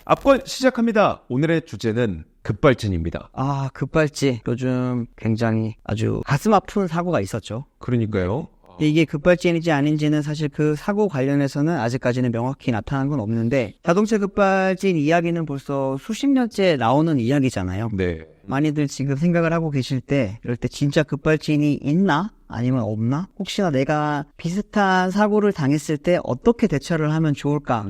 압권 시작합니다. 오늘의 주제는 급발진입니다. 급발진. 요즘 굉장히 아주 가슴 아픈 사고가 있었죠. 그러니까요. 이게 급발진인지 아닌지는 사실 그 사고 관련해서는 아직까지는 명확히 나타난 건 없는데, 자동차 급발진 이야기는 벌써 수십 년째 나오는 이야기잖아요. 네. 많이들 지금 생각을 하고 계실 때, 이럴 때 진짜 급발진이 있나? 아니면 없나? 혹시나 내가 비슷한 사고를 당했을 때 어떻게 대처를 하면 좋을까?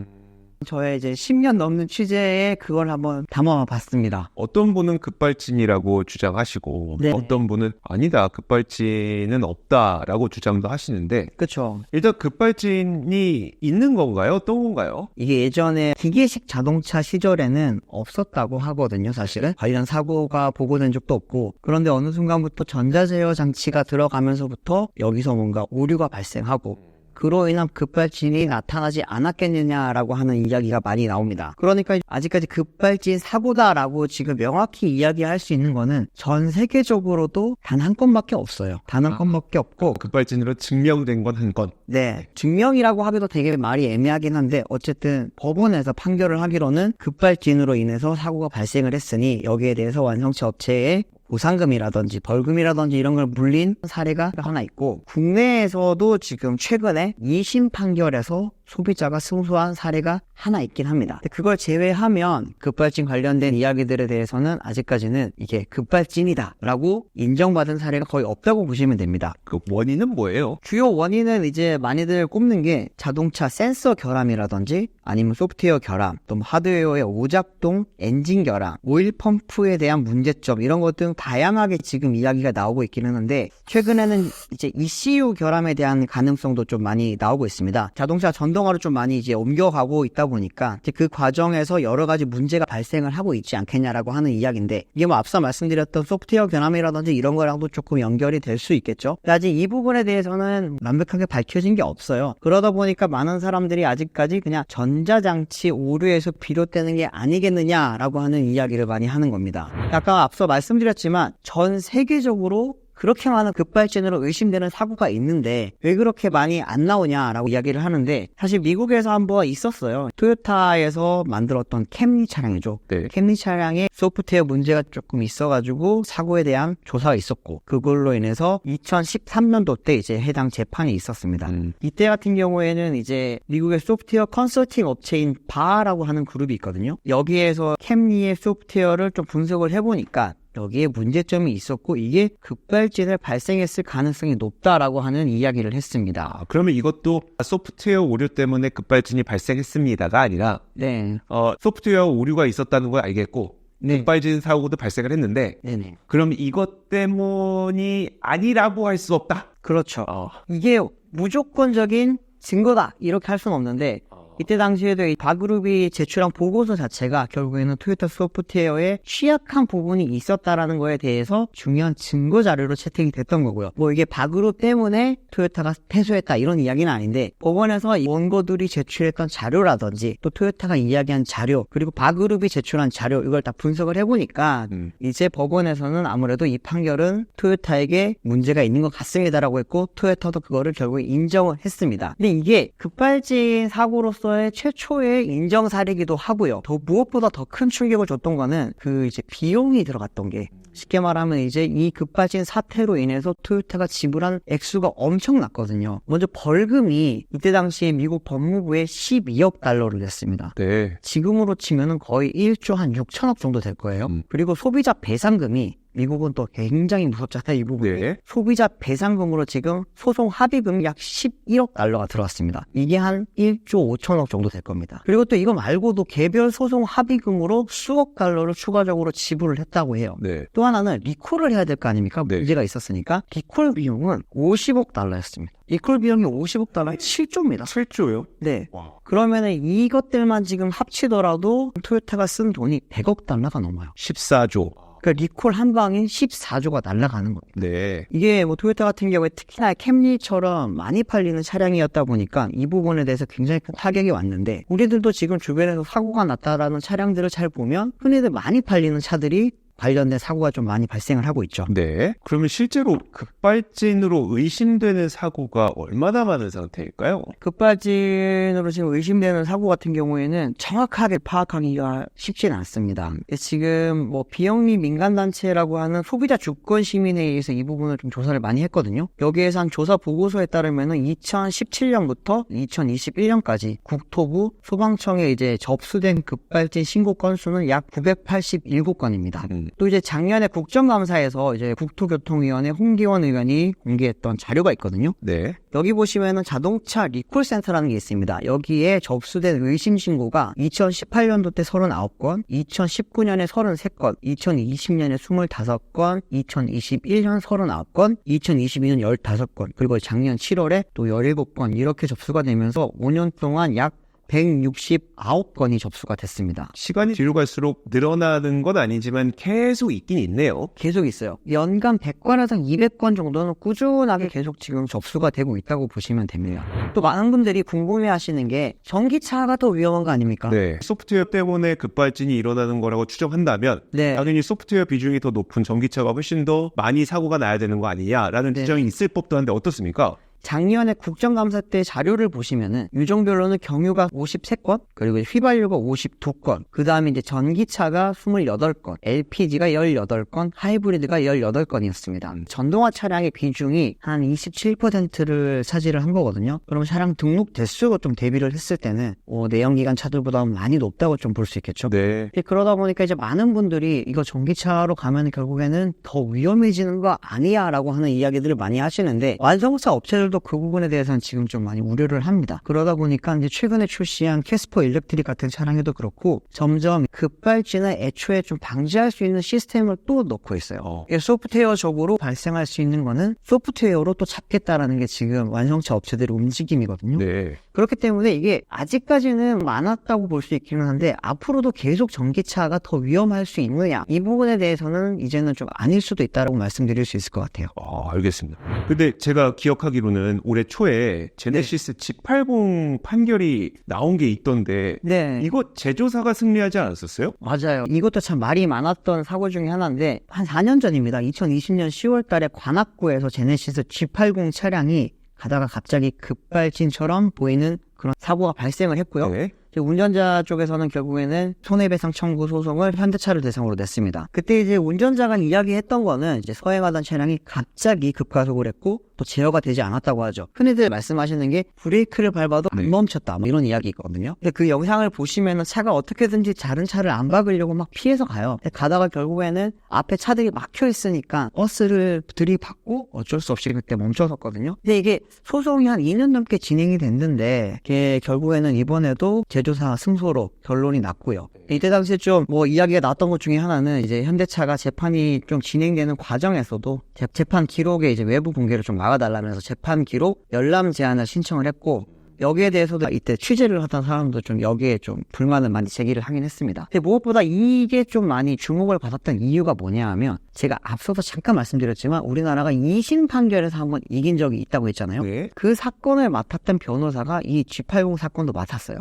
저의 이제 10년 넘는 취재에 그걸 한번 담아봤습니다. 어떤 분은 급발진이라고 주장하시고 네. 어떤 분은 아니다, 급발진은 없다라고 주장도 하시는데, 그쵸. 일단 급발진이 있는 건가요? 어떤 건가요? 이게 예전에 기계식 자동차 시절에는 없었다고 하거든요, 사실은. 관련 사고가 보고된 적도 없고. 그런데 어느 순간부터 전자제어 장치가 들어가면서부터 여기서 뭔가 오류가 발생하고, 그로 인한 급발진이 나타나지 않았겠느냐라고 하는 이야기가 많이 나옵니다. 그러니까 아직까지 급발진 사고다라고 지금 명확히 이야기할 수 있는 거는 전 세계적으로도 단 한 건밖에 없어요. 단 한 건밖에 없고. 급발진으로 증명된 건 한 건. 네. 증명이라고 하기도 되게 말이 애매하긴 한데, 어쨌든 법원에서 판결을 하기로는 급발진으로 인해서 사고가 발생을 했으니 여기에 대해서 완성차 업체에 보상금이라든지 벌금이라든지 이런 걸 물린 사례가 하나 있고, 국내에서도 지금 최근에 2심 판결에서 소비자가 승소한 사례가 하나 있긴 합니다. 근데 그걸 제외하면 급발진 관련된 이야기들에 대해서는 아직까지는 이게 급발진이다 라고 인정받은 사례가 거의 없다고 보시면 됩니다. 그 원인은 뭐예요? 주요 원인은 이제 많이들 꼽는 게 자동차 센서 결함이라든지 아니면 소프트웨어 결함, 또 하드웨어의 오작동, 엔진 결함, 오일 펌프에 대한 문제점, 이런 것 등 다양하게 지금 이야기가 나오고 있기는 한데, 최근에는 이제 ECU 결함에 대한 가능성도 좀 많이 나오고 있습니다. 자동차 전동화로 좀 많이 이제 옮겨가고 있다 보니까 이제 그 과정에서 여러 가지 문제가 발생을 하고 있지 않겠냐라고 하는 이야기인데, 이게 뭐 앞서 말씀드렸던 소프트웨어 결함이라든지 이런 거랑도 조금 연결이 될 수 있겠죠. 근데 아직 이 부분에 대해서는 완벽하게 밝혀진 게 없어요. 그러다 보니까 많은 사람들이 아직까지 그냥 전자장치 오류에서 비롯되는 게 아니겠느냐라고 하는 이야기를 많이 하는 겁니다. 아까 앞서 말씀드렸지만 전 세계적으로 그렇게 많은 급발진으로 의심되는 사고가 있는데 왜 그렇게 많이 안 나오냐라고 이야기를 하는데, 사실 미국에서 한번 있었어요. 토요타에서 만들었던 캠리 차량이죠. 네. 캠리 차량에 소프트웨어 문제가 조금 있어가지고 사고에 대한 조사가 있었고, 그걸로 인해서 2013년도 때 이제 해당 재판이 있었습니다. 이때 같은 경우에는 이제 미국의 소프트웨어 컨설팅 업체인 바라고 하는 그룹이 있거든요. 여기에서 캠리의 소프트웨어를 좀 분석을 해보니까 여기에 문제점이 있었고, 이게 급발진을 발생했을 가능성이 높다라고 하는 이야기를 했습니다. 그러면 이것도 소프트웨어 오류 때문에 급발진이 발생했습니다가 아니라, 네. 소프트웨어 오류가 있었다는 걸 알겠고, 네. 급발진 사고도 발생을 했는데, 네네. 그럼 이것 때문이 아니라고 할 수 없다. 그렇죠. 이게 무조건적인 증거다 이렇게 할 수는 없는데, 이때 당시에도 이 바그룹이 제출한 보고서 자체가 결국에는 토요타 소프트웨어에 취약한 부분이 있었다라는 거에 대해서 중요한 증거 자료로 채택이 됐던 거고요. 뭐 이게 바그룹 때문에 토요타가 패소했다 이런 이야기는 아닌데, 법원에서 이 원고들이 제출했던 자료라든지 또 토요타가 이야기한 자료, 그리고 바그룹이 제출한 자료, 이걸 다 분석을 해보니까 이제 법원에서는 아무래도 이 판결은 토요타에게 문제가 있는 것 같습니다라고 했고, 토요타도 그거를 결국에 인정을 했습니다. 근데 이게 급발진 사고로서 최초의 인정 사례이기도 하고요. 무엇보다 더 큰 충격을 줬던 거는 그 이제 비용이 들어갔던 게, 쉽게 말하면 이제 이 급발진 사태로 인해서 토요타가 지불한 액수가 엄청났거든요. 먼저 벌금이 이때 당시에 미국 법무부에 12억 달러를 냈습니다. 네. 지금으로 치면은 거의 1조 한 6천억 정도 될 거예요. 그리고 소비자 배상금이, 미국은 또 굉장히 무섭잖아요, 이 부분이. 네. 소비자 배상금으로 지금 소송 합의금 약 11억 달러가 들어왔습니다. 이게 한 1조 5천억 정도 될 겁니다. 그리고 또 이거 말고도 개별 소송 합의금으로 수억 달러를 추가적으로 지불을 했다고 해요. 네. 또 하나는 리콜을 해야 될 거 아닙니까? 네. 문제가 있었으니까. 리콜 비용은 50억 달러였습니다. 리콜 비용이 50억 달러에 7조입니다. 7조요? 네. 와. 그러면은 이것들만 지금 합치더라도 토요타가 쓴 돈이 100억 달러가 넘어요. 14조. 그러니까 리콜 한 방에 14조가 날아가는 겁니다. 네. 이게 뭐 토요타 같은 경우에 특히나 캠리처럼 많이 팔리는 차량이었다 보니까 이 부분에 대해서 굉장히 큰 타격이 왔는데, 우리들도 지금 주변에서 사고가 났다라는 차량들을 잘 보면 흔히들 많이 팔리는 차들이 관련된 사고가 좀 많이 발생을 하고 있죠. 네. 그러면 실제로 급발진으로 의심되는 사고가 얼마나 많은 상태일까요? 급발진으로 지금 의심되는 사고 같은 경우에는 정확하게 파악하기가 쉽지는 않습니다. 지금 뭐 비영리 민간단체라고 하는 소비자 주권시민회의에서 이 부분을 좀 조사를 많이 했거든요. 여기에서 한 조사 보고서에 따르면은 2017년부터 2021년까지 국토부 소방청에 이제 접수된 급발진 신고 건수는 약 987건입니다. 또 이제 작년에 국정감사에서 이제 국토교통위원회 홍기원 의원이 공개했던 자료가 있거든요. 네. 여기 보시면은 자동차 리콜센터라는 게 있습니다. 여기에 접수된 의심 신고가 2018년도 때 39건, 2019년에 33건, 2020년에 25건, 2021년 39건, 2022년 15건, 그리고 작년 7월에 또 17건 이렇게 접수가 되면서 5년 동안 약 169건이 접수가 됐습니다. 시간이 뒤로 갈수록 늘어나는 건 아니지만 계속 있긴 있네요. 계속 있어요. 연간 100건에서 200건 정도는 꾸준하게 계속 지금 접수가 되고 있다고 보시면 됩니다. 또 많은 분들이 궁금해하시는 게 전기차가 더 위험한 거 아닙니까? 네. 소프트웨어 때문에 급발진이 일어나는 거라고 추정한다면 네. 당연히 소프트웨어 비중이 더 높은 전기차가 훨씬 더 많이 사고가 나야 되는 거 아니냐라는 네. 주장이 있을 법도 한데 어떻습니까? 작년에 국정감사 때 자료를 보시면은 유종별로는 경유가 53건, 그리고 휘발유가 52건, 그 다음에 이제 전기차가 28건, LPG가 18건, 하이브리드가 18건이었습니다. 전동화 차량의 비중이 한 27%를 차지를 한 거거든요. 그럼 차량 등록 대수로 좀 대비를 했을 때는 내연기관 차들보다 많이 높다고 좀 볼 수 있겠죠. 네. 그러다 보니까 이제 많은 분들이 이거 전기차로 가면 결국에는 더 위험해지는 거 아니야 라고 하는 이야기들을 많이 하시는데, 완성차 업체들도 그 부분에 대해서는 지금 좀 많이 우려를 합니다. 그러다 보니까 이제 최근에 출시한 캐스퍼 일렉트릭 같은 차량에도 그렇고 점점 급발진을 애초에 좀 방지할 수 있는 시스템을 또 넣고 있어요. 이게 소프트웨어적으로 발생할 수 있는 거는 소프트웨어로 또 잡겠다라는 게 지금 완성차 업체들의 움직임이거든요. 네. 그렇기 때문에 이게 아직까지는 많았다고 볼 수 있기는 한데 앞으로도 계속 전기차가 더 위험할 수 있느냐, 이 부분에 대해서는 이제는 좀 아닐 수도 있다라고 말씀드릴 수 있을 것 같아요. 알겠습니다. 근데 제가 기억하기로는 올해 초에 제네시스 G80 판결이 나온 게 있던데 네. 이거 제조사가 승리하지 않았었어요? 맞아요. 이것도 참 말이 많았던 사고 중에 하나인데 한 4년 전입니다. 2020년 10월 달에 관악구에서 제네시스 G80 차량이 가다가 갑자기 급발진처럼 보이는 그런 사고가 발생을 했고요. 네. 운전자 쪽에서는 결국에는 손해배상 청구 소송을 현대차를 대상으로 냈습니다. 그때 이제 운전자가 이야기했던 거는 이제 서행하던 차량이 갑자기 급가속을 했고 또 제어가 되지 않았다고 하죠. 흔히들 말씀하시는 게 브레이크를 밟아도 안 멈췄다, 뭐 이런 이야기 있거든요. 근데 그 영상을 보시면은 차가 어떻게든지 다른 차를 안 박으려고 막 피해서 가요. 근데 가다가 결국에는 앞에 차들이 막혀 있으니까 버스를 들이받고 어쩔 수 없이 그때 멈춰섰거든요. 근데 이게 소송이 한 2년 넘게 진행이 됐는데 이게 결국에는 이번에도 제조사 승소로 결론이 났고요. 이때 당시에 좀 뭐 이야기가 나왔던 것 중에 하나는 이제 현대차가 재판이 좀 진행되는 과정에서도 재판 기록의 이제 외부 공개를 좀 막아달라면서 재판 기록 열람 제한을 신청을 했고, 여기에 대해서도 이때 취재를 하던 사람도 좀 여기에 좀 불만을 많이 제기를 하긴 했습니다. 근데 무엇보다 이게 좀 많이 주목을 받았던 이유가 뭐냐 하면, 제가 앞서서 잠깐 말씀드렸지만 우리나라가 2심 판결에서 한번 이긴 적이 있다고 했잖아요. 네. 그 사건을 맡았던 변호사가 이 G80 사건도 맡았어요.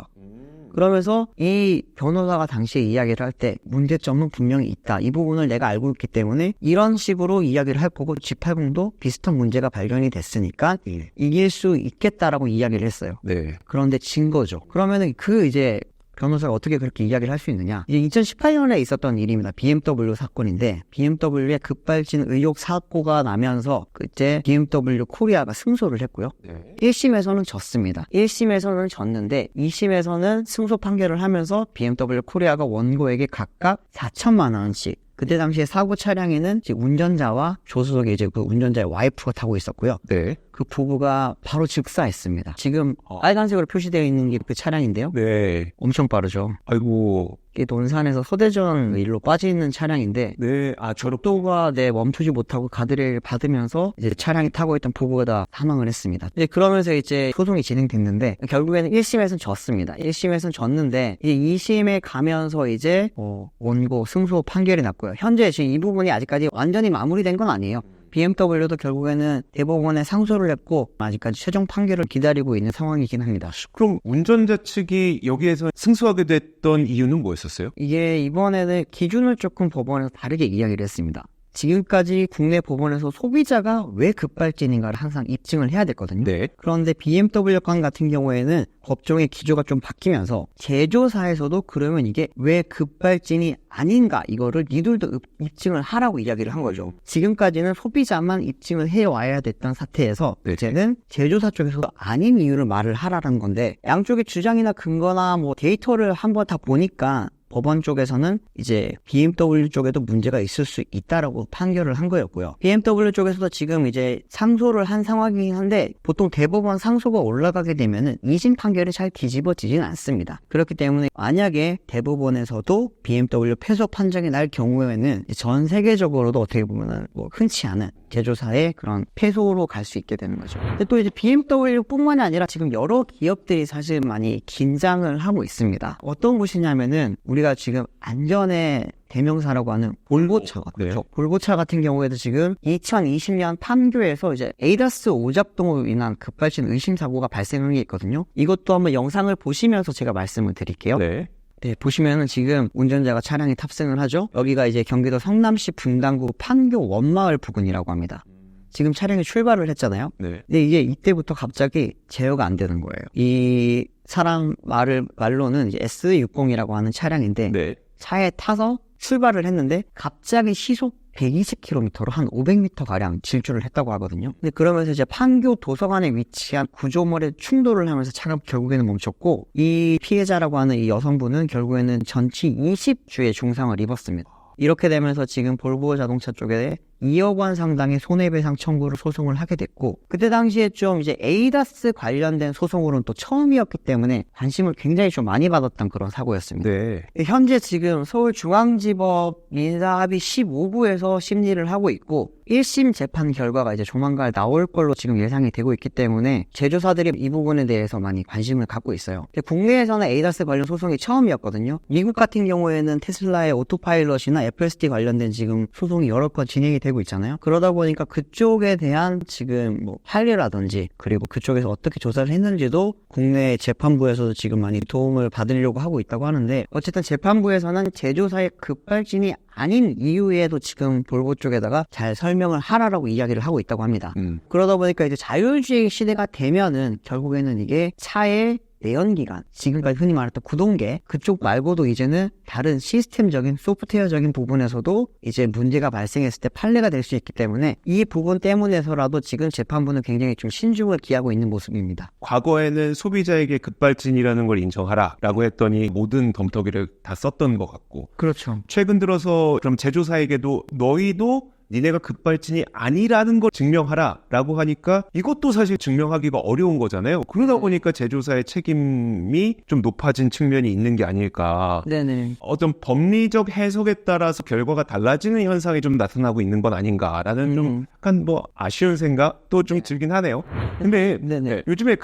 그러면서 이 변호사가 당시에 이야기를 할 때 문제점은 분명히 있다, 이 부분을 내가 알고 있기 때문에 이런 식으로 이야기를 할 거고 G80도 비슷한 문제가 발견이 됐으니까 이길 수 있겠다라고 이야기를 했어요. 네. 그런데 진 거죠. 그러면은 그 이제 변호사가 어떻게 그렇게 이야기를 할 수 있느냐. 이제 2018년에 있었던 일입니다. BMW 사건인데 BMW의 급발진 의혹 사고가 나면서 그때 BMW 코리아가 승소를 했고요. 네. 1심에서는 졌습니다. 1심에서는 졌는데 2심에서는 승소 판결을 하면서 BMW 코리아가 원고에게 각각 4천만 원씩, 그때 당시에 사고 차량에는 이제 운전자와 조수석에 이제 그 운전자의 와이프가 타고 있었고요. 네. 그 부부가 바로 즉사했습니다. 지금 빨간색으로 표시되어 있는 게 그 차량인데요. 네. 엄청 빠르죠. 아이고. 이게 논산에서 서대전 일로 빠지는 차량인데, 네. 속도가 멈추지 못하고 가드레일 받으면서 이제 차량이 타고 있던 부부가 다 사망을 했습니다. 이제 그러면서 이제 소송이 진행됐는데 결국에는 1심에서는 졌습니다. 1심에서는 졌는데 이제 2심에 가면서 이제 원고 승소 판결이 났고요. 현재 지금 이 부분이 아직까지 완전히 마무리된 건 아니에요. BMW도 결국에는 대법원에 상소를 했고 아직까지 최종 판결을 기다리고 있는 상황이긴 합니다. 그럼 운전자 측이 여기에서 승소하게 됐던 이유는 뭐였었어요? 이게 이번에는 기준을 조금 법원에서 다르게 이야기를 했습니다. 지금까지 국내 법원에서 소비자가 왜 급발진인가를 항상 입증을 해야 됐거든요. 네. 그런데 BMW 건 같은 경우에는 법정의 기조가 좀 바뀌면서 제조사에서도 그러면 이게 왜 급발진이 아닌가 이거를 니들도 입증을 하라고 이야기를 한 거죠. 지금까지는 소비자만 입증을 해와야 됐던 사태에서 네. 이제는 제조사 쪽에서도 아닌 이유를 말을 하라는 건데 양쪽의 주장이나 근거나 뭐 데이터를 한번 다 보니까 법원 쪽에서는 이제 BMW 쪽에도 문제가 있을 수 있다라고 판결을 한 거였고요. BMW 쪽에서도 지금 이제 상소를 한 상황이긴 한데 보통 대법원 상소가 올라가게 되면은 2심 판결이 잘 뒤집어지진 않습니다. 그렇기 때문에 만약에 대법원에서도 BMW 패소 판정이 날 경우에는 전 세계적으로도 어떻게 보면은 뭐 흔치 않은 제조사의 그런 패소로 갈 수 있게 되는 거죠. 근데 또 이제 BMW뿐만이 아니라 지금 여러 기업들이 사실 많이 긴장을 하고 있습니다. 어떤 곳이냐면은 우리가 지금 안전의 대명사라고 하는 볼보차가 그렇죠. 네. 볼보차 같은 경우에도 지금 2020년 판교에서 이제 에이다스 오작동으로 인한 급발진 의심 사고가 발생한 게 있거든요. 이것도 한번 영상을 보시면서 제가 말씀을 드릴게요. 네. 네, 보시면은 지금 운전자가 차량에 탑승을 하죠. 여기가 이제 경기도 성남시 분당구 판교 원마을 부근이라고 합니다. 지금 차량이 출발을 했잖아요. 네. 근데 이게 이때부터 갑자기 제어가 안 되는 거예요. 이 사람 말로는 이제 S60이라고 하는 차량인데 네. 차에 타서 출발을 했는데 갑자기 시속 120km로 한 500m가량 질주를 했다고 하거든요. 근데 그러면서 이제 판교 도서관에 위치한 구조물에 충돌을 하면서 차가 결국에는 멈췄고 이 피해자라고 하는 이 여성분은 결국에는 전치 20주의 중상을 입었습니다. 이렇게 되면서 지금 볼보 자동차 쪽에 2억 원 상당의 손해배상 청구를 소송을 하게 됐고 그때 당시에 좀 이제 에이다스 관련된 소송으로는 또 처음이었기 때문에 관심을 굉장히 좀 많이 받았던 그런 사고였습니다. 네. 현재 지금 서울중앙지법 민사합의 15부에서 심리를 하고 있고 1심 재판 결과가 이제 조만간 나올 걸로 지금 예상이 되고 있기 때문에 제조사들이 이 부분에 대해서 많이 관심을 갖고 있어요. 근데 국내에서는 에이다스 관련 소송이 처음이었거든요. 미국 같은 경우에는 테슬라의 오토파일럿이나 FSD 관련된 지금 소송이 여러 건 진행이 되고 있잖아요. 그러다 보니까 그쪽에 대한 지금 뭐 판례라든지 그리고 그쪽에서 어떻게 조사를 했는지도 국내 재판부에서도 지금 많이 도움을 받으려고 하고 있다고 하는데 어쨌든 재판부에서는 제조사의 급발진이 아닌 이유에도 지금 볼보 쪽에다가 잘 설명을 하라라고 이야기를 하고 있다고 합니다. 그러다 보니까 이제 자율주행 시대가 되면은 결국에는 이게 차의 내연기관, 지금까지 흔히 말했던 구동계 그쪽 말고도 이제는 다른 시스템적인 소프트웨어적인 부분에서도 이제 문제가 발생했을 때 판례가 될 수 있기 때문에 이 부분 때문에서라도 지금 재판부는 굉장히 좀 신중을 기하고 있는 모습입니다. 과거에는 소비자에게 급발진이라는 걸 인정하라라고 했더니 모든 덤터기를 다 썼던 것 같고 그렇죠. 최근 들어서 그럼 제조사에게도 너희도 니네가 급발진이 아니라는 걸 증명하라라고 하니까 이것도 사실 증명하기가 어려운 거잖아요. 그러다 보니까 제조사의 책임이 좀 높아진 측면이 있는 게 아닐까. 네네. 어떤 법리적 해석에 따라서 결과가 달라지는 현상이 좀 나타나고 있는 건 아닌가라는 좀 약간 뭐 아쉬운 생각도 좀 들긴 하네요. 근데 네네. 요즘에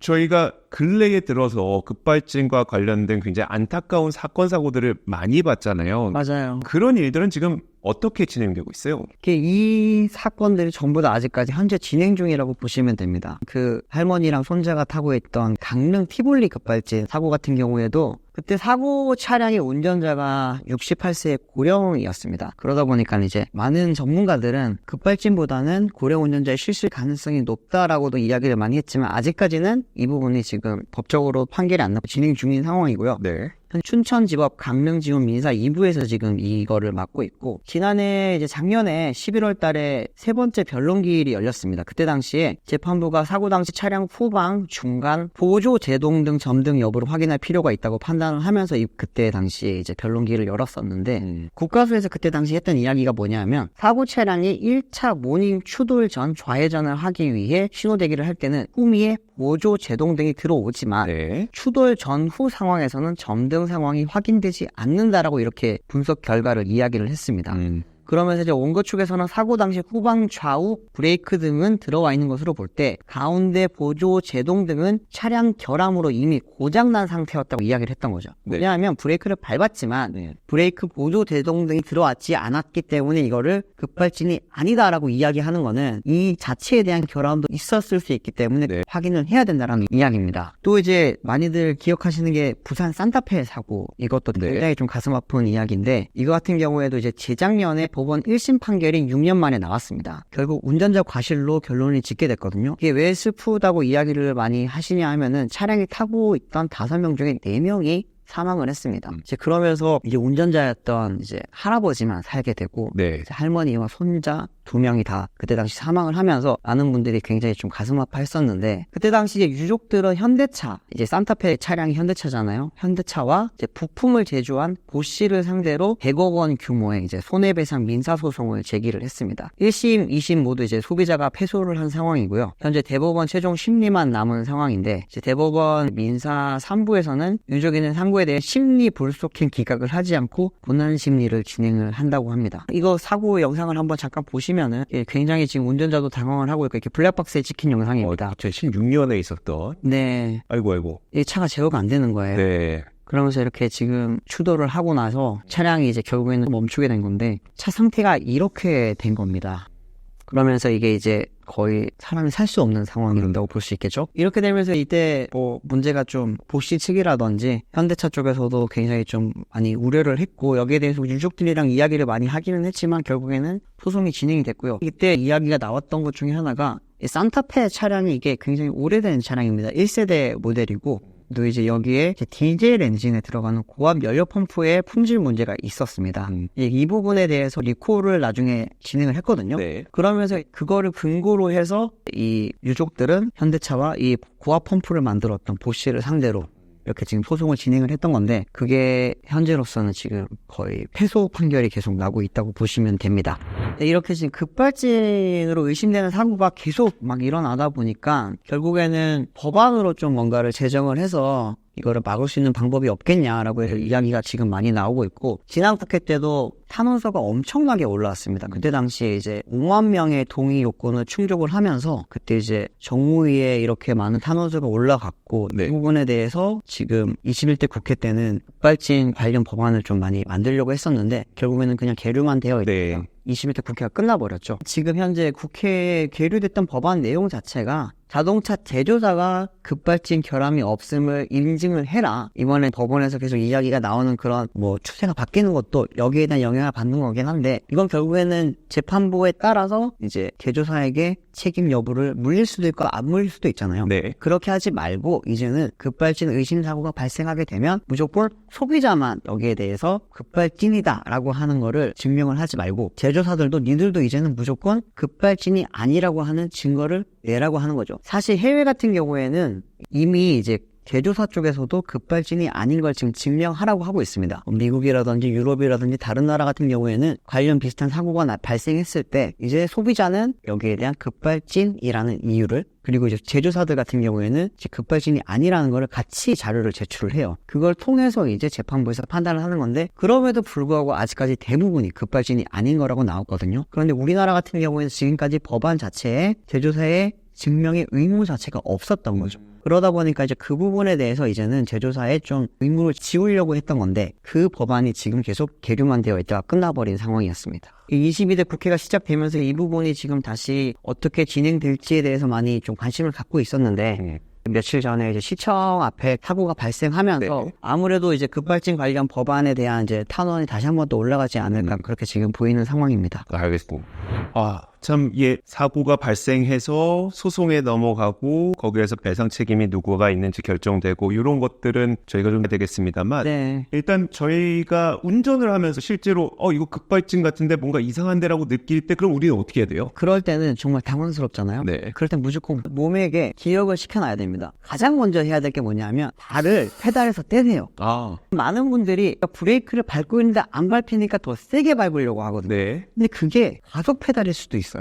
저희가 근래에 들어서 급발진과 관련된 굉장히 안타까운 사건 사고들을 많이 봤잖아요. 맞아요. 그런 일들은 지금 어떻게 진행되고 있어요? 이 사건들이 전부 다 아직까지 현재 진행 중이라고 보시면 됩니다. 그 할머니랑 손자가 타고 있던 강릉 티볼리 급발진 사고 같은 경우에도 그때 사고 차량의 운전자가 68세의 고령이었습니다. 그러다 보니까 이제 많은 전문가들은 급발진보다는 고령 운전자의 실실 가능성이 높다라고도 이야기를 많이 했지만 아직까지는 이 부분이 지금 법적으로 판결이 안 나고 진행 중인 상황이고요. 네. 춘천지법 강릉지원 민사 2부에서 지금 이거를 맡고 있고 지난해 이제 작년에 11월 달에 세 번째 변론기일이 열렸습니다. 그때 당시에 재판부가 사고 당시 차량 후방, 중간, 보조 제동 등 점 등 여부를 확인할 필요가 있다고 판단을 하면서 그때 당시에 이제 변론기일을 열었었는데 국가수에서 그때 당시 했던 이야기가 뭐냐면 사고 차량이 1차 모닝 추돌 전 좌회전을 하기 위해 신호대기를 할 때는 후미에 보조 제동 등이 들어오지만 네. 추돌 전후 상황에서는 점등 상황이 확인되지 않는다라고 이렇게 분석 결과를 이야기를 했습니다. 그러면서 이제 원고 측에서는 사고 당시 후방 좌우 브레이크 등은 들어와 있는 것으로 볼 때 가운데 보조 제동 등은 차량 결함으로 이미 고장난 상태였다고 이야기를 했던 거죠. 네. 왜냐하면 브레이크를 밟았지만 브레이크 보조 제동 등이 들어왔지 않았기 때문에 이거를 급발진이 아니다라고 이야기하는 거는 이 자체에 대한 결함도 있었을 수 있기 때문에 네. 확인을 해야 된다는 이야기입니다. 또 이제 많이들 기억하시는 게 부산 산타페 사고, 이것도 네. 굉장히 좀 가슴 아픈 이야기인데, 이거 같은 경우에도 이제 재작년에 법원 1심 판결이 6년 만에 나왔습니다. 결국 운전자 과실로 결론이 짓게 됐거든요. 이게 왜 슬프다고 이야기를 많이 하시냐 하면은 차량이 타고 있던 5명 중에 4명이 사망을 했습니다. 이제 그러면서 이제 운전자였던 이제 할아버지만 살게 되고, 네. 이제 할머니와 손자 2명이 다 그때 당시 사망을 하면서 많은 분들이 굉장히 좀 가슴 아파했었는데, 그때 당시 이제 유족들은 현대차, 이제 산타페 차량이 현대차잖아요. 현대차와 이제 부품을 제조한 보쉬를 상대로 100억 원 규모의 이제 손해배상 민사소송을 제기를 했습니다. 1심, 2심 모두 이제 소비자가 패소를 한 상황이고요. 현재 대법원 최종 심리만 남은 상황인데, 이제 대법원 민사 3부에서는 유족인은 상고에 대해 심리 불속행 기각을 하지 않고 본안 심리를 진행을 한다고 합니다. 이거 사고 영상을 한번 잠깐 보시면은 굉장히 지금 운전자도 당황을 하고 있고, 이렇게 블랙박스에 찍힌 영상입니다. 2016년에 있었던. 네, 아이고. 이 차가 제어가 안 되는 거예요. 네. 그러면서 이렇게 지금 추돌을 하고 나서 차량이 이제 결국에는 멈추게 된 건데, 차 상태가 이렇게 된 겁니다. 그러면서 이게 이제 거의 사람이 살 수 없는 상황이 된다고 볼 수 있겠죠. 이렇게 되면서 이때 뭐 문제가 좀 보쉬 측이라든지 현대차 쪽에서도 굉장히 좀 많이 우려를 했고, 여기에 대해서 유족들이랑 이야기를 많이 하기는 했지만 결국에는 소송이 진행이 됐고요. 이때 이야기가 나왔던 것 중에 하나가 이 산타페 차량이 이게 굉장히 오래된 차량입니다. 1세대 모델이고, 또 이제 여기에 이제 디젤 엔진에 들어가는 고압 연료 펌프에 품질 문제가 있었습니다. 이 부분에 대해서 리콜을 나중에 진행을 했거든요. 네. 그러면서 그거를 근거로 해서 이 유족들은 현대차와 이 고압 펌프를 만들었던 보쉬를 상대로 이렇게 지금 소송을 진행을 했던 건데, 그게 현재로서는 지금 거의 패소 판결이 계속 나고 있다고 보시면 됩니다. 이렇게 지금 급발진으로 의심되는 사고가 계속 막 일어나다 보니까 결국에는 법안으로 좀 뭔가를 제정을 해서 이거를 막을 수 있는 방법이 없겠냐라고 해서 이야기가 지금 많이 나오고 있고, 지난 국회 때도 탄원서가 엄청나게 올라왔습니다. 그때 당시에 이제 5만 명의 동의 요건을 충족을 하면서 그때 이제 정무위에 이렇게 많은 탄원서가 올라갔고, 네. 이 부분에 대해서 지금 21대 국회 때는 급발진 관련 법안을 좀 많이 만들려고 했었는데 결국에는 그냥 계류만 되어 있다. 네. 21대 국회가 끝나버렸죠. 지금 현재 국회에 계류됐던 법안 내용 자체가 자동차 제조사가 급발진 결함이 없음을 인증을 해라. 이번에 법원에서 계속 이야기가 나오는 그런 뭐 추세가 바뀌는 것도 여기에 대한 영향을 받는 거긴 한데, 이건 결국에는 재판부에 따라서 이제 제조사에게 책임 여부를 물릴 수도 있고 안 물릴 수도 있잖아요. 네. 그렇게 하지 말고 이제는 급발진 의심 사고가 발생하게 되면 무조건 소비자만 여기에 대해서 급발진이다라고 하는 거를 증명을 하지 말고, 제조사들도 니들도 이제는 무조건 급발진이 아니라고 하는 증거를 내라고 하는 거죠. 사실 해외 같은 경우에는 이미 이제 제조사 쪽에서도 급발진이 아닌 걸 지금 증명하라고 하고 있습니다. 미국이라든지 유럽이라든지 다른 나라 같은 경우에는 관련 비슷한 사고가 발생했을 때 이제 소비자는 여기에 대한 급발진이라는 이유를, 그리고 이제 제조사들 같은 경우에는 급발진이 아니라는 걸 같이 자료를 제출을 해요. 그걸 통해서 이제 재판부에서 판단을 하는 건데, 그럼에도 불구하고 아직까지 대부분이 급발진이 아닌 거라고 나왔거든요. 그런데 우리나라 같은 경우에는 지금까지 법안 자체에 제조사의 증명의 의무 자체가 없었던 거죠. 그러다 보니까 이제 그 부분에 대해서 이제는 제조사에 좀 의무를 지우려고 했던 건데, 그 법안이 지금 계속 계류만 되어 있다가 끝나버린 상황이었습니다. 이 22대 국회가 시작되면서 이 부분이 지금 다시 어떻게 진행될지에 대해서 많이 좀 관심을 갖고 있었는데, 며칠 전에 이제 시청 앞에 사고가 발생하면서 네. 아무래도 이제 급발진 관련 법안에 대한 이제 탄원이 다시 한 번 더 올라가지 않을까, 그렇게 지금 보이는 상황입니다. 알겠습니다. 참, 사고가 발생해서 소송에 넘어가고, 거기에서 배상 책임이 누구가 있는지 결정되고, 이런 것들은 저희가 좀 해야 되겠습니다만, 네. 일단 저희가 운전을 하면서 실제로, 이거 급발진 같은데 뭔가 이상한데라고 느낄 때, 그럼 우리는 어떻게 해야 돼요? 그럴 때는 정말 당황스럽잖아요. 네. 그럴 땐 무조건 몸에게 기억을 시켜놔야 됩니다. 가장 먼저 해야 될 게 뭐냐면 발을 페달에서 떼세요. 많은 분들이 브레이크를 밟고 있는데 안 밟히니까 더 세게 밟으려고 하거든요. 네. 근데 그게 가속 페달일 수도 있어요.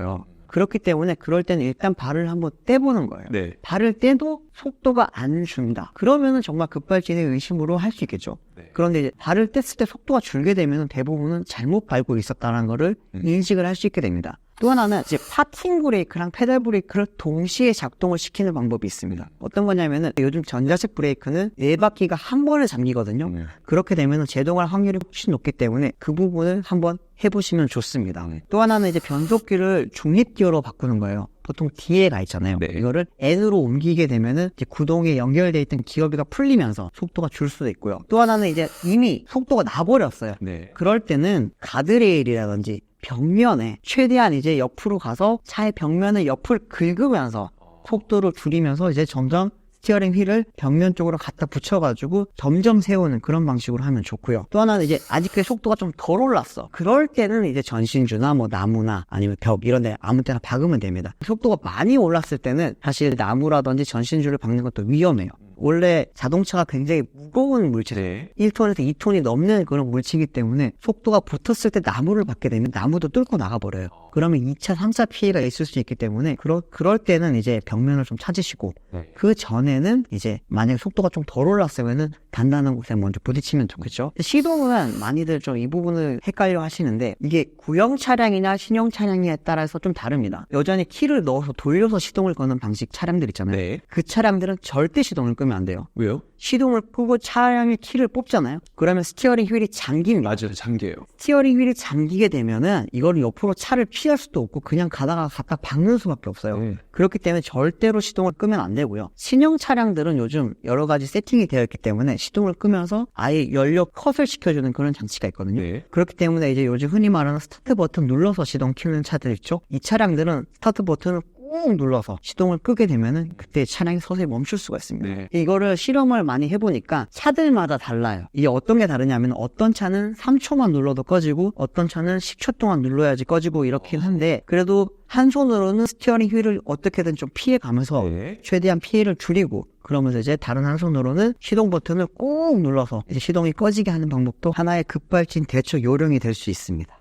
그렇기 때문에 그럴 때는 일단 발을 한번 떼보는 거예요. 네. 발을 떼도 속도가 안 준다. 그러면은 정말 급발진의 의심으로 할 수 있겠죠. 네. 그런데 이제 발을 뗐을 때 속도가 줄게 되면 대부분은 잘못 밟고 있었다는 거를 인식을 할 수 있게 됩니다. 또 하나는 이제 파킹 브레이크랑 페달 브레이크를 동시에 작동을 시키는 방법이 있습니다. 어떤 거냐면은 요즘 전자식 브레이크는 네 바퀴가 한 번에 잠기거든요. 그렇게 되면은 제동할 확률이 훨씬 높기 때문에 그 부분을 한번 해보시면 좋습니다. 또 하나는 이제 변속기를 중립기어로 바꾸는 거예요. 보통 뒤에 가 있잖아요. 네. 이거를 N으로 옮기게 되면은 이제 구동에 연결되어 있던 기어비가 풀리면서 속도가 줄 수도 있고요. 또 하나는 이제 이미 속도가 나버렸어요. 네. 그럴 때는 가드레일이라든지 벽면에 최대한 이제 옆으로 가서 차의 벽면을 옆을 긁으면서 속도를 줄이면서 이제 점점 스티어링 휠을 벽면 쪽으로 갖다 붙여가지고 점점 세우는 그런 방식으로 하면 좋고요. 또 하나는 이제 아직 그 속도가 좀 덜 올랐어. 그럴 때는 이제 전신주나 뭐 나무나 아니면 벽 이런 데 아무 때나 박으면 됩니다. 속도가 많이 올랐을 때는 사실 나무라든지 전신주를 박는 것도 위험해요. 원래 자동차가 굉장히 무거운 물체예요. 1톤에서 2톤이 넘는 그런 물체이기 때문에 속도가 붙었을 때 나무를 받게 되면 나무도 뚫고 나가버려요. 그러면 2차, 3차 피해가 있을 수 있기 때문에 그럴 때는 이제 벽면을 좀 찾으시고 그 전에는 이제 만약에 속도가 좀 덜 올랐으면은 단단한 곳에 먼저 부딪히면 좋겠죠. 시동은 많이들 좀 이 부분을 헷갈려 하시는데 이게 구형 차량이나 신형 차량에 따라서 좀 다릅니다. 여전히 키를 넣어서 돌려서 시동을 거는 방식 차량들 있잖아요. 네. 그 차량들은 절대 시동을 끄면 안 돼요. 왜요? 시동을 끄고 차량의 키를 뽑잖아요. 그러면 스티어링 휠이 잠깁니다. 맞아요. 장기예요. 스티어링 휠이 잠기게 되면은 이걸 옆으로 차를 피할 수도 없고 그냥 가다가 갖다 박는 수밖에 없어요. 그렇기 때문에 절대로 시동을 끄면 안 되고요. 신형 차량들은 요즘 여러 가지 세팅이 되어 있기 때문에 시동을 끄면서 아예 연료 컷을 시켜주는 그런 장치가 있거든요. 네. 그렇기 때문에 이제 요즘 흔히 말하는 스타트 버튼 눌러서 시동 켜는 차들 있죠. 이 차량들은 스타트 버튼을 꾹 눌러서 시동을 끄게 되면은 그때 차량이 서서히 멈출 수가 있습니다. 네. 이거를 실험을 많이 해보니까 차들마다 달라요. 이게 어떤 게 다르냐면 어떤 차는 3초만 눌러도 꺼지고 어떤 차는 10초 동안 눌러야지 꺼지고 이렇긴 한데 그래도 한 손으로는 스티어링 휠을 어떻게든 좀 피해가면서 최대한 피해를 줄이고 그러면서 이제 다른 한 손으로는 시동 버튼을 꾹 눌러서 이제 시동이 꺼지게 하는 방법도 하나의 급발진 대처 요령이 될 수 있습니다.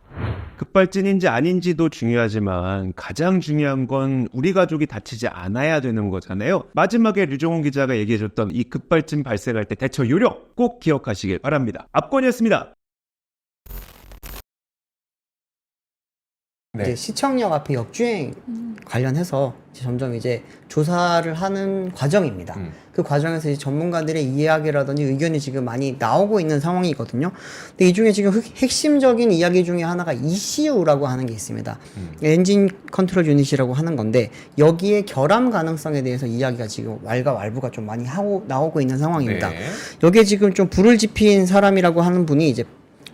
급발진인지 아닌지도 중요하지만 가장 중요한 건 우리 가족이 다치지 않아야 되는 거잖아요. 마지막에 류종훈 기자가 얘기해줬던 이 급발진 발생할 때 대처 요령 꼭 기억하시길 바랍니다. 압권이었습니다. 이제 시청역 앞에 역주행 관련해서 이제 점점 이제 조사를 하는 과정입니다. 그 과정에서 이제 전문가들의 이야기라든지 의견이 지금 많이 나오고 있는 상황이거든요. 근데 이 중에 지금 핵심적인 이야기 중에 하나가 ECU라고 하는 게 있습니다. 엔진 컨트롤 유닛이라고 하는 건데 여기에 결함 가능성에 대해서 이야기가 지금 왈가왈부가 좀 많이 나오고 있는 상황입니다. 네. 여기에 지금 좀 불을 지핀 사람이라고 하는 분이 이제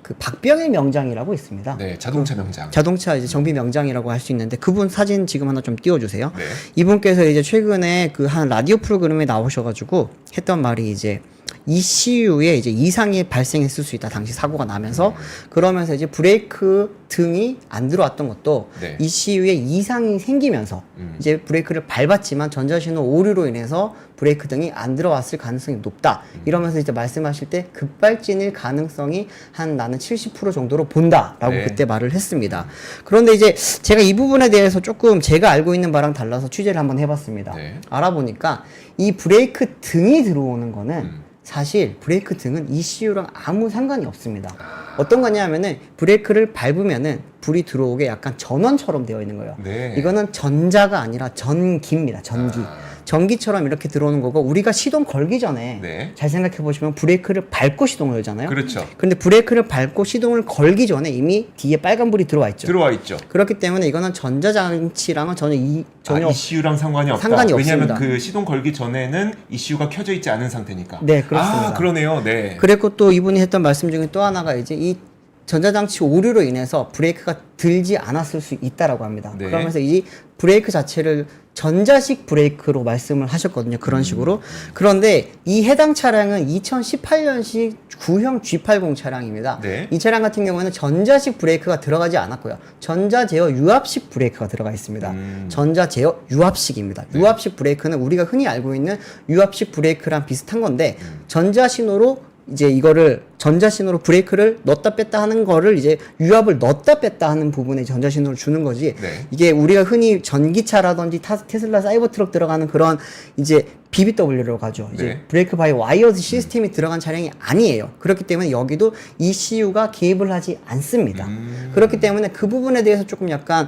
그 박병일 명장이라고 있습니다. 네, 자동차 명장. 자동차 이제 정비 명장이라고 할 수 있는데 그분 사진 지금 하나 좀 띄워주세요. 네. 이분께서 이제 최근에 그 한 라디오 프로그램에 나오셔가지고 했던 말이 이제 ECU에 이제 이상이 발생했을 수 있다. 당시 사고가 나면서 그러면서 이제 브레이크 등이 안 들어왔던 것도 네. ECU에 이상이 생기면서 이제 브레이크를 밟았지만 전자신호 오류로 인해서 브레이크 등이 안 들어왔을 가능성이 높다. 이러면서 이제 말씀하실 때 급발진일 가능성이 한 나는 70% 정도로 본다라고 네. 그때 말을 했습니다. 그런데 이제 제가 이 부분에 대해서 조금 제가 알고 있는 바랑 달라서 취재를 한번 해봤습니다. 네. 알아보니까 이 브레이크 등이 들어오는 거는 사실 브레이크 등은 ECU랑 아무 상관이 없습니다. 어떤 거냐 하면은 브레이크를 밟으면은 불이 들어오게 약간 전원처럼 되어 있는 거예요. 네. 이거는 전자가 아니라 전기입니다. 전기. 전기처럼 이렇게 들어오는 거고 우리가 시동 걸기 전에 네. 잘 생각해 보시면 브레이크를 밟고 시동을 걸잖아요. 그렇죠. 근데 브레이크를 밟고 시동을 걸기 전에 이미 뒤에 빨간불이 들어와 있죠. 들어와 있죠. 그렇기 때문에 이거는 전자장치랑은 전혀 ECU랑 상관이 없다. 상관이 왜냐하면 없습니다. 그 시동 걸기 전에는 ECU가 켜져 있지 않은 상태니까. 네, 그렇습니다. 아, 그러네요. 네. 그리고 또 이분이 했던 말씀 중에 또 하나가 이제 이 전자장치 오류로 인해서 브레이크가 들지 않았을 수 있다라고 합니다. 네. 그러면서 이 브레이크 자체를 전자식 브레이크로 말씀을 하셨거든요. 그런 식으로. 그런데 이 해당 차량은 2018년식 구형 G80 차량입니다. 네. 이 차량 같은 경우에는 전자식 브레이크가 들어가지 않았고요. 전자 제어 유압식 브레이크가 들어가 있습니다. 전자 제어 유압식입니다. 유압식 브레이크는 우리가 흔히 알고 있는 유압식 브레이크랑 비슷한 건데 전자 신호로 이제 이거를 전자신호로 브레이크를 넣었다 뺐다 하는 거를 이제 유압을 넣었다 뺐다 하는 부분에 전자신호를 주는 거지. 네. 이게 우리가 흔히 전기차라든지 테슬라 사이버트럭 들어가는 그런 이제 BBW라고 하죠. 이제 네. 브레이크 바이 와이어드 시스템이 들어간 차량이 아니에요. 그렇기 때문에 여기도 ECU가 개입을 하지 않습니다. 그렇기 때문에 그 부분에 대해서 조금 약간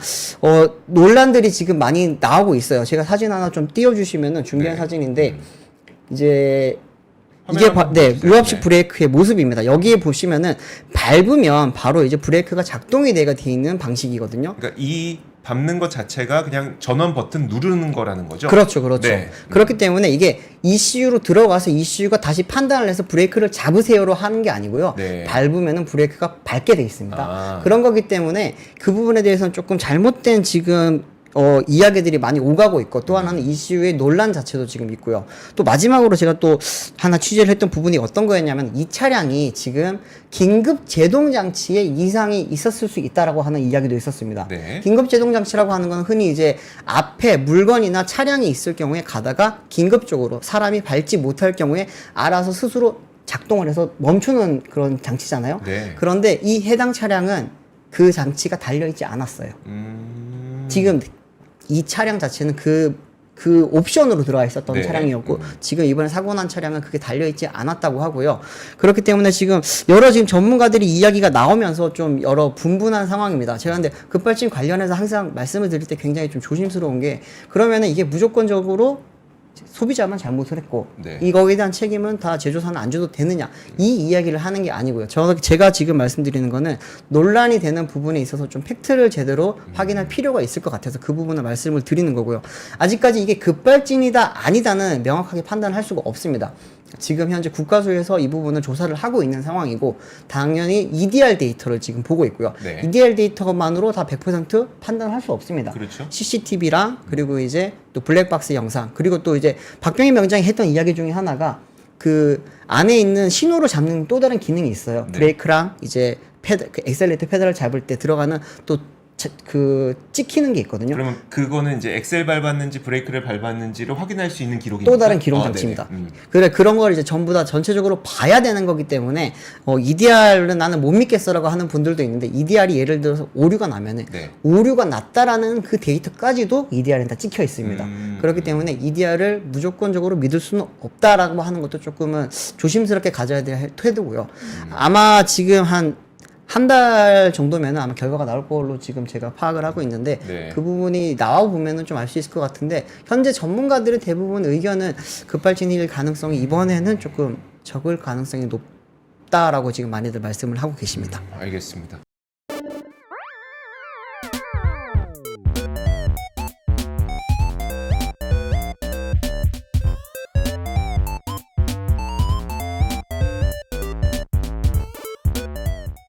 논란들이 지금 많이 나오고 있어요. 제가 사진 하나 좀 띄워주시면은 준비한 네. 사진인데 이제 화면 이게 한번 네, 보여주세요. 유압식 네. 브레이크의 모습입니다. 여기에 보시면은 밟으면 바로 이제 브레이크가 작동이 되어 있는 방식이거든요. 그러니까 이 밟는 것 자체가 그냥 전원 버튼 누르는 거라는 거죠. 그렇죠, 그렇죠. 네. 그렇기 때문에 이게 ECU로 들어가서 ECU가 다시 판단을 해서 브레이크를 잡으세요로 하는 게 아니고요. 네. 밟으면은 브레이크가 밟게 돼 있습니다. 아. 그런 거기 때문에 그 부분에 대해서는 조금 잘못된 지금 이야기들이 많이 오가고 있고 또 하나는 ECU의 논란 자체도 지금 있고요. 또 마지막으로 제가 또 하나 취재를 했던 부분이 어떤 거였냐면 이 차량이 지금 긴급 제동 장치에 이상이 있었을 수 있다라고 하는 이야기도 있었습니다. 네. 긴급 제동 장치라고 하는 건 흔히 이제 앞에 물건이나 차량이 있을 경우에 가다가 긴급적으로 사람이 밟지 못할 경우에 알아서 스스로 작동을 해서 멈추는 그런 장치잖아요. 네. 그런데 이 해당 차량은 그 장치가 달려있지 않았어요. 지금 이 차량 자체는 그 옵션으로 들어와 있었던 네. 차량이었고 지금 이번에 사고 난 차량은 그게 달려있지 않았다고 하고요. 그렇기 때문에 지금 여러 지금 전문가들이 이야기가 나오면서 좀 여러 분분한 상황입니다. 제가 근데 급발진 관련해서 항상 말씀을 드릴 때 굉장히 좀 조심스러운 게 그러면은 이게 무조건적으로 소비자만 잘못을 했고 네. 이거에 대한 책임은 다 제조사는 안 줘도 되느냐 이 이야기를 하는 게 아니고요. 제가 지금 말씀드리는 거는 논란이 되는 부분에 있어서 좀 팩트를 제대로 확인할 필요가 있을 것 같아서 그 부분을 말씀을 드리는 거고요. 아직까지 이게 급발진이다 아니다는 명확하게 판단할 수가 없습니다. 지금 현재 국가수에서 이 부분을 조사를 하고 있는 상황이고 당연히 EDR 데이터를 지금 보고 있고요. 네. EDR 데이터만으로 다 100% 판단할 수 없습니다. 그렇죠. CCTV랑 그리고 이제 또 블랙박스 영상 그리고 또 이제 박병희 명장이 했던 이야기 중에 하나가 그 안에 있는 신호를 잡는 또 다른 기능이 있어요. 네. 브레이크랑 이제 그 엑셀레이터 페달을 잡을 때 들어가는 또 찍히는 게 있거든요. 그러면 그거는 이제 엑셀 밟았는지 브레이크를 밟았는지를 확인할 수 있는 기록이 또 다른 기록 장치입니다. 그래 그런 걸 이제 전부 다 전체적으로 봐야 되는 거기 때문에 EDR은 나는 못 믿겠어라고 하는 분들도 있는데 EDR이 예를 들어서 오류가 나면은 네. 오류가 났다라는 그 데이터까지도 EDR에 다 찍혀 있습니다. 그렇기 때문에 EDR을 무조건적으로 믿을 수는 없다라고 하는 것도 조금은 조심스럽게 가져야 될 태도고요. 아마 지금 한 달 정도면 아마 결과가 나올 걸로 지금 제가 파악을 하고 있는데 네. 그 부분이 나와 보면은 좀 알 수 있을 것 같은데 현재 전문가들의 대부분 의견은 급발진일 가능성이 이번에는 조금 적을 가능성이 높다라고 지금 많이들 말씀을 하고 계십니다. 알겠습니다.